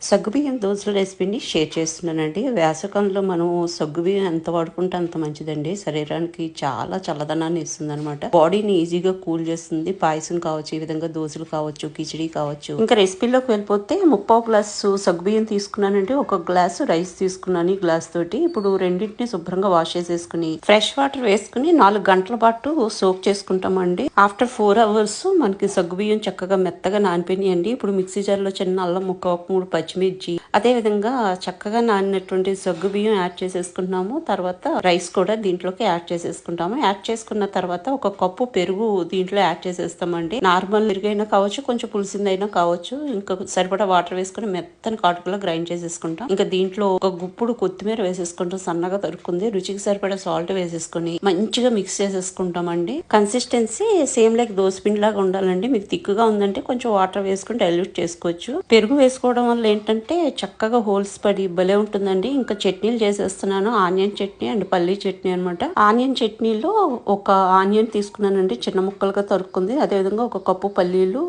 సగ్గుబియ్యం దోసల రెసిపీని షేర్ చేస్తున్నానండి. వేసవికాలంలో మనం సగ్గుబియ్యం ఎంత వాడుకుంటే అంత మంచిదండి. శరీరానికి చాలా చల్లదనాన్ని ఇస్తుందనమాట. బాడీని ఈజీగా కూల్ చేస్తుంది. పాయసం కావచ్చు, ఈ విధంగా దోసలు కావచ్చు, కిచిడి కావచ్చు. ఇంకా రెసిపీలోకి వెళ్ళిపోతే 3/4 గ్లాసు సగ్గుబియ్యం తీసుకున్నానండి. 1 గ్లాసు రైస్ తీసుకున్నాను ఈ గ్లాస్ తోటి. ఇప్పుడు రెండింటిని శుభ్రంగా వాష్ చేసేసుకుని ఫ్రెష్ వాటర్ వేసుకుని 4 గంటల పాటు సోక్ చేసుకుంటామండి. ఆఫ్టర్ 4 అవర్స్ మనకి సగ్గుబియ్యం చక్కగా మెత్తగా నానిపోయినాయండి. ఇప్పుడు మిక్సీ జార్లో చిన్న అల్లం ముక్క, 3 పచ్చిమిర్చి, అదే విధంగా చక్కగా నానినటువంటి సగ్గు బియ్యం యాడ్ చేసేసుకుంటున్నాము. తర్వాత రైస్ కూడా దీంట్లోకి యాడ్ చేసేసుకుంటాము. యాడ్ చేసుకున్న తర్వాత 1 కప్పు పెరుగు దీంట్లో యాడ్ చేసేస్తామండి. నార్మల్ పెరుగైనా కావచ్చు, కొంచెం పులిసిందైనా కావచ్చు. ఇంకా సరిపడా వాటర్ వేసుకుని మెత్తని కాటుకలో గ్రైండ్ చేసేసుకుంటాం. ఇంకా దీంట్లో 1 గుప్పుడు కొత్తిమీర వేసేసుకుంటాం, సన్నగా తరుక్కుంది. రుచికి సరిపడా సాల్ట్ వేసేసుకుని మంచిగా మిక్స్ చేసేసుకుంటామండి. కన్సిస్టెన్సీ సేమ్ లైక్ దోసపిండి లాగా ఉండాలండి. మీకు తిక్కుగా ఉందంటే కొంచెం వాటర్ వేసుకుని డైల్యూట్ చేసుకోవచ్చు. పెరుగు వేసుకోవడం వల్ల ఏంటంటే చక్కగా హోల్స్ పడి భలే ఉంటుందండి. ఇంకా చట్నీలు చేసేస్తున్నాను. ఆనియన్ చట్నీ అండ్ పల్లీ చట్నీ అనమాట. ఆనియన్ చట్నీలో 1 ఆనియన్ తీసుకున్నానండి, చిన్న ముక్కలుగా తరుక్కుంది. అదేవిధంగా 1 కప్పు పల్లీలు,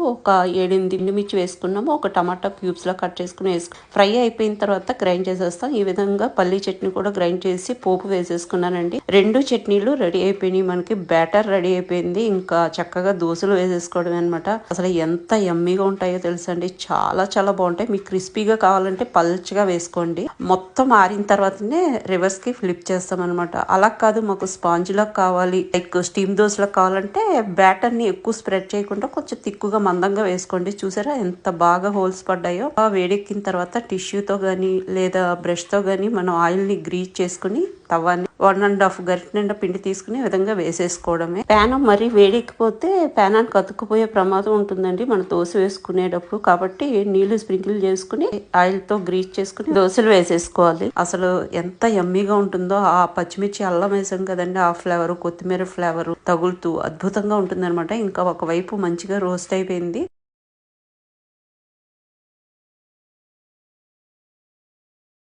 7-8 ఎండుమిర్చి వేసుకున్నాము. 1 టమాటా క్యూబ్స్ లా కట్ చేసుకుని ఫ్రై అయిపోయిన తర్వాత గ్రైండ్ చేసేస్తాం. ఈ విధంగా పల్లీ చట్నీ కూడా గ్రైండ్ చేసి పోపు వేసేసుకున్నానండి. 2 చట్నీలు రెడీ అయిపోయినాయి. మనకి బ్యాటర్ రెడీ అయిపోయింది. ఇంకా చక్కగా దోశలు వేసేసుకోవడం అనమాట. అసలు ఎంత యమ్మీగా ఉంటాయో తెలుసండి. చాలా చాలా బాగుంటాయి. మీకు క్రిస్పీగా కావాలంటే పల్చగా వేసుకోండి. మొత్తం ఆరిన తర్వాతనే రివర్స్ కి ఫ్లిప్ చేస్తాం అనమాట. అలా కాదు మాకు స్పాంజ్ లా కావాలి, లైక్ స్టీమ్ దోశలకు కావాలంటే బ్యాటర్ ని ఎక్కువ స్ప్రెడ్ చేయకుండా కొంచెం తిక్కుగా మందంగా వేసుకోండి. చూసారా ఎంత బాగా హోల్స్ పడ్డాయో. వేడెక్కిన తర్వాత టిష్యూతో గానీ లేదా బ్రష్ తో గానీ మనం ఆయిల్ ని గ్రీజ్ చేసుకుని తవ్వాన్ని 1.5 గరిటె నిండా పిండి తీసుకుని విధంగా వేసేసుకోవడమే. ప్యాన్ మరీ వేడెక్కిపోతే ప్యానానికి అతుక్కుపోయే ప్రమాదం ఉంటుందండి మన దోశ వేసుకునేటప్పుడు. కాబట్టి నీళ్లు స్ప్రింకిల్ చేసుకుని ఆయిల్ తో గ్రీజ్ చేసుకుని దోశలు వేసేసుకోవాలి. అసలు ఎంత యమ్మీగా ఉంటుందో. ఆ పచ్చిమిర్చి అల్లం వేసాం కదండి, ఆ ఫ్లేవర్, కొత్తిమీర ఫ్లేవర్ తగులుతూ అద్భుతంగా ఉంటుంది అనమాట. ఇంకా ఒకవైపు మంచిగా రోస్ట్ అయిపోయింది.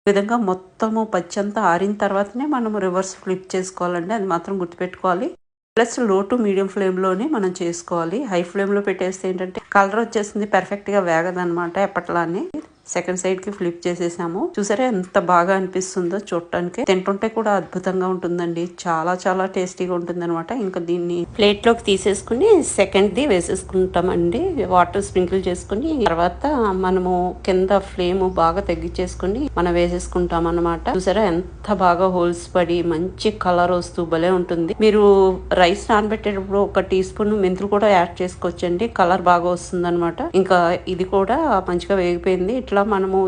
ఈ విధంగా మొత్తము పచ్చంతా ఆరిన తర్వాతనే మనం రివర్స్ ఫ్లిప్ చేసుకోవాలండి. అది మాత్రం గుర్తుపెట్టుకోవాలి. ప్లస్ లో టు మీడియం ఫ్లేమ్ లోనే మనం చేసుకోవాలి. హై ఫ్లేమ్ లో పెట్టేస్తే ఏంటంటే కలర్ వచ్చేసింది, పర్ఫెక్ట్ గా వేగదనమాట. ఎప్పట్లానే సెకండ్ సైడ్ కి ఫ్లిప్ చేసేసాము. చూసారా ఎంత బాగా అనిపిస్తుందో చూడటానికి. తింటుంటే కూడా అద్భుతంగా ఉంటుందండి. చాలా చాలా టేస్టీగా ఉంటుంది అనమాట. ఇంకా దీన్ని ప్లేట్ లోకి తీసేసుకుని సెకండ్ ది వేసేసుకుంటామండి. వాటర్ స్ప్రింకిల్ చేసుకుని తర్వాత మనము కింద ఫ్లేమ్ బాగా తగ్గించేసుకుని మనం వేసేసుకుంటాం అనమాట. చూసారా ఎంత బాగా హోల్స్ పడి మంచి కలర్ వస్తూ భలే ఉంటుంది. మీరు రైస్ నానబెట్టేటప్పుడు 1 టీ స్పూన్ మెంతులు కూడా యాడ్ చేసుకోవచ్చండి. కలర్ బాగా వస్తుంది అనమాట. ఇంకా ఇది కూడా మంచిగా వేగిపోయింది. ఇట్లా మనము